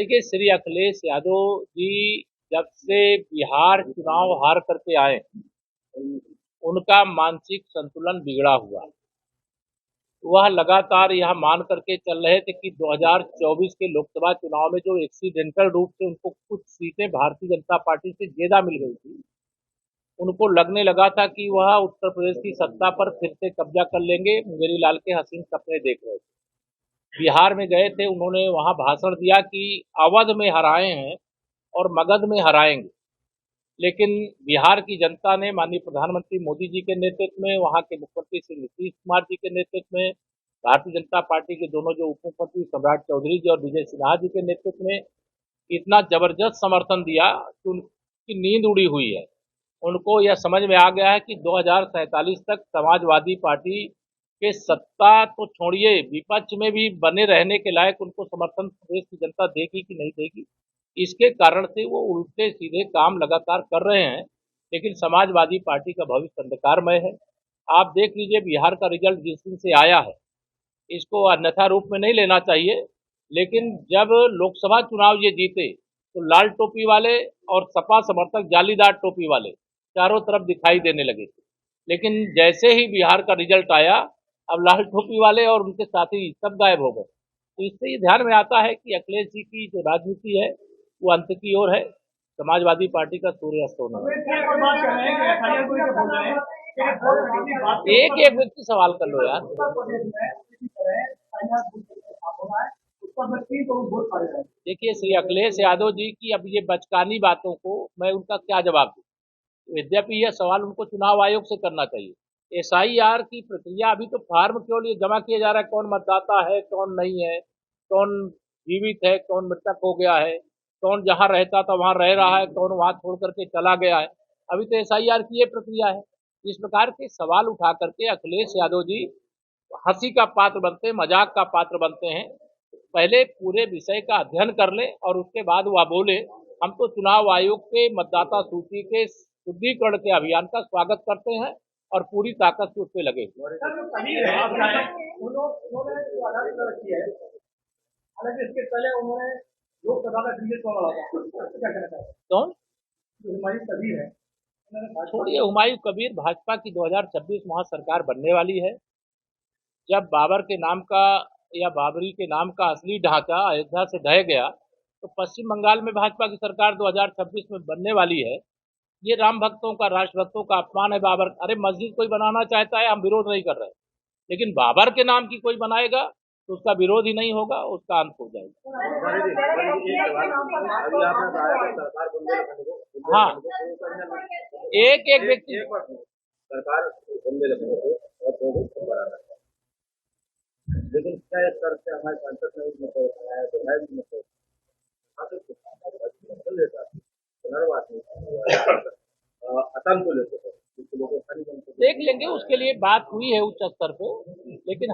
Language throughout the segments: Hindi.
देखिए, श्री अखिलेश यादव जी जब से बिहार चुनाव हार करके आए, उनका मानसिक संतुलन बिगड़ा हुआ। वह लगातार यह मान करके चल रहे थे कि 2024 के लोकसभा चुनाव में जो एक्सीडेंटल रूप से उनको कुछ सीटें भारतीय जनता पार्टी से ज्यादा मिल गई थी, उनको लगने लगा था कि वह उत्तर प्रदेश की सत्ता पर फिर से कब्जा कर लेंगे। मुंगेरी लाल के हसीन सपने देख रहे थे। बिहार में गए थे, उन्होंने वहां भाषण दिया कि अवध में हराए हैं और मगध में हराएंगे। लेकिन बिहार की जनता ने माननीय प्रधानमंत्री मोदी जी के नेतृत्व में, वहां के मुख्यमंत्री श्री नीतीश कुमार जी के नेतृत्व में, भारतीय जनता पार्टी के दोनों जो उप मुख्यमंत्री सम्राट चौधरी जी और विजय सिन्हा जी के नेतृत्व में इतना जबरदस्त समर्थन दिया कि उनकी नींद उड़ी हुई है। उनको यह समझ में आ गया है कि 2047 तक समाजवादी पार्टी के सत्ता तो छोड़िए, विपक्ष में भी बने रहने के लायक उनको समर्थन प्रदेश की जनता देगी कि नहीं देगी। इसके कारण से वो उल्टे सीधे काम लगातार कर रहे हैं, लेकिन समाजवादी पार्टी का भविष्य अंधकारमय है। आप देख लीजिए बिहार का रिजल्ट जिस दिन से आया है, इसको अन्यथा रूप में नहीं लेना चाहिए, लेकिन जब लोकसभा चुनाव ये जीते तो लाल टोपी वाले और सपा समर्थक जालीदार टोपी वाले चारों तरफ दिखाई देने लगे थे। लेकिन जैसे ही बिहार का रिजल्ट आया, अब लाल टोपी वाले और उनके साथी सब गायब हो गए। तो इससे ये ध्यान में आता है कि अखिलेश जी की जो राजनीति है वो अंत की ओर है। समाजवादी पार्टी का सूर्य अस्त होना है। एक एक व्यक्ति सवाल कर लो यार। देखिए, श्री अखिलेश यादव जी की अब ये बचकानी बातों को मैं उनका क्या जवाब दूं। यद्यपि यह सवाल उनको चुनाव आयोग से करना चाहिए। एसआईआर की प्रक्रिया अभी तो फार्म केवल ये जमा किया जा रहा है, कौन मतदाता है कौन नहीं है, कौन जीवित है कौन मृतक हो गया है, कौन जहां रहता था वहां रह रहा है, कौन वहां छोड़ करके चला गया है। अभी तो एसआईआर की ये प्रक्रिया है। इस प्रकार के सवाल उठा करके अखिलेश यादव जी हंसी का पात्र बनते हैं, मजाक का पात्र बनते हैं। पहले पूरे विषय का अध्ययन कर ले और उसके बाद वह बोले। हम तो चुनाव आयोग के मतदाता सूची के शुद्धिकरण के अभियान का स्वागत करते हैं और पूरी ताकत से उस पर लगे। हालांकि इसके पहले उन्होंने लोकसभा का टीवी शो लगा था। कौन? हुमायूं कबीर है। छोड़िए हुमायूं कबीर, भाजपा की 2026 वहां सरकार बनने वाली है। जब बाबर के नाम का या बाबरी के नाम का असली ढांचा अयोध्या से ढह गया, तो पश्चिम बंगाल में भाजपा की सरकार 2026 में बनने वाली है। ये राम भक्तों का, राष्ट्र भक्तों का अपमान है बाबर। अरे मस्जिद कोई बनाना चाहता है, हम विरोध नहीं कर रहे, लेकिन बाबर के नाम की कोई बनाएगा तो उसका विरोध ही नहीं होगा, उसका अंत हो जाएगा। हाँ, एक एक व्यक्ति सरकार लेकिन क्या स्तर से हमारे सांसद ने मतलब उठाया तो मैं भी मतलब देख लेंगे, उसके लिए बात हुई है उच्च स्तर पे। लेकिन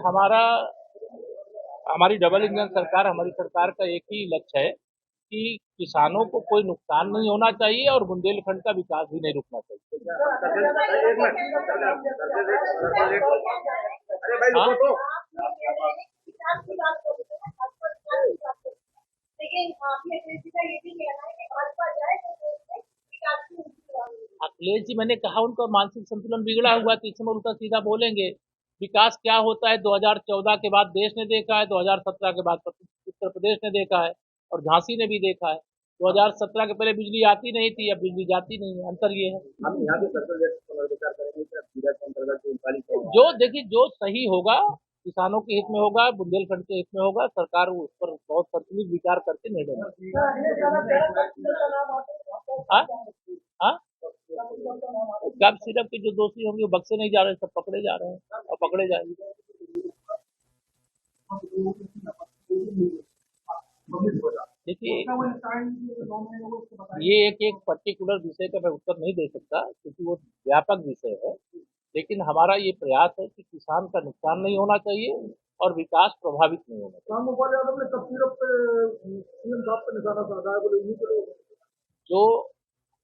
हमारी डबल इंजन सरकार, हमारी सरकार का एक ही लक्ष्य है कि किसानों को कोई नुकसान नहीं होना चाहिए और बुंदेलखंड का विकास भी नहीं रुकना चाहिए। अखिलेश जी, मैंने कहा उनका मानसिक संतुलन बिगड़ा हुआ, तो इसमें उल्टा सीधा बोलेंगे। विकास क्या होता है 2014 के बाद देश ने देखा है, 2017 के बाद उत्तर प्रदेश ने देखा है और झांसी ने भी देखा है। 2017 के पहले बिजली आती नहीं थी, अब बिजली जाती नहीं है। अंतर ये है। हम यहाँ भी विचार करेंगे जो देखिए जो सही होगा, किसानों के हित में होगा, बुंदेलखंड के हित में होगा, सरकार उस पर बहुत संतुलित विचार करके निर्णय लेगी। गैप सिरप के जो दोषी होंगे बक्से नहीं जा रहे, सब पकड़े जा रहे हैं और पकड़े जाएंगे। देखिए, ये एक पर्टिकुलर विषय का मैं उत्तर नहीं दे सकता क्योंकि वो व्यापक विषय है। लेकिन हमारा ये प्रयास है कि किसान का नुकसान नहीं होना चाहिए और विकास प्रभावित नहीं होना चाहिए। जो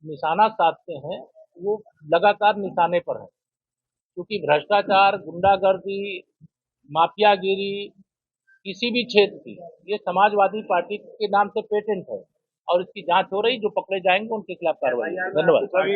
निशाना साधते हैं वो लगातार निशाने पर है, क्योंकि भ्रष्टाचार, गुंडागर्दी, माफियागिरी किसी भी क्षेत्र की, ये समाजवादी पार्टी के नाम से पेटेंट है और इसकी जांच हो रही, जो पकड़े जाएंगे उनके खिलाफ कार्रवाई होगी। धन्यवाद।